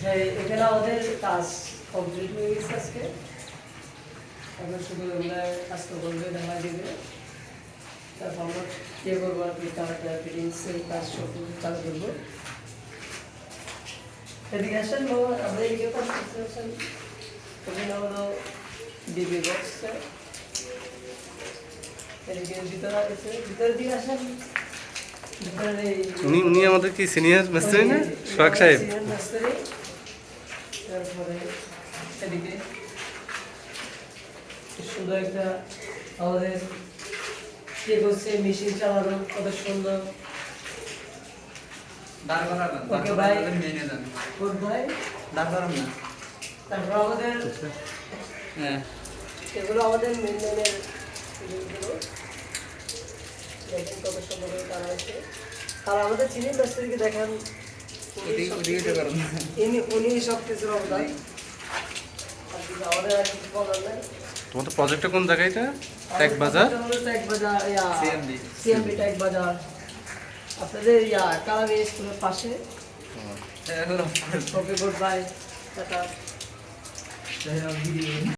হ্যাঁ, এখানে আমাদের কাজ কমপ্লিট হয়ে গেছে আজকে। আমরা শুধু আমরা কাজটা বলবে দেখা দেবে, তারপর আমরা ইয়ে করবো আর কি, কালার ফিটিংসের কাজ সব চালু করবো। এদিকে আসেন, আমরা এই কাজ করতে আসেন। ওখানে হলো ডিবি বক্স, এদিকে ভিতরে আছে, ভিতরের দিকে আসেন। উনি আমাদের কি সিনিয়র মিস্ত্রি না, সোহাগ সাহেব? তারপরে এদিকে সুন্দর একটা আমাদের কে বলছে মেশিন চালানো কত সুন্দর। ওকে ভাই, গুড ভাই। তারপর আমাদের এগুলো আমাদের মেনমেনের দেখেন কত সুন্দর করে তারা আছে। আর আমাদের চিনি মিস্ত্রিকে দেখেন, উনি সব কিছুর অবদান। আমাদের আর কিছু বলার নাই। তোমাদের প্রজেক্টটা কোন জায়গায়? এটা ট্যাগ বাজার, ট্যাগ বাজার, সিএমবি ট্যাগ বাজার, আপনাদের কালামি স্কুলের পাশে। ওকে, গুড বাই, টাটা।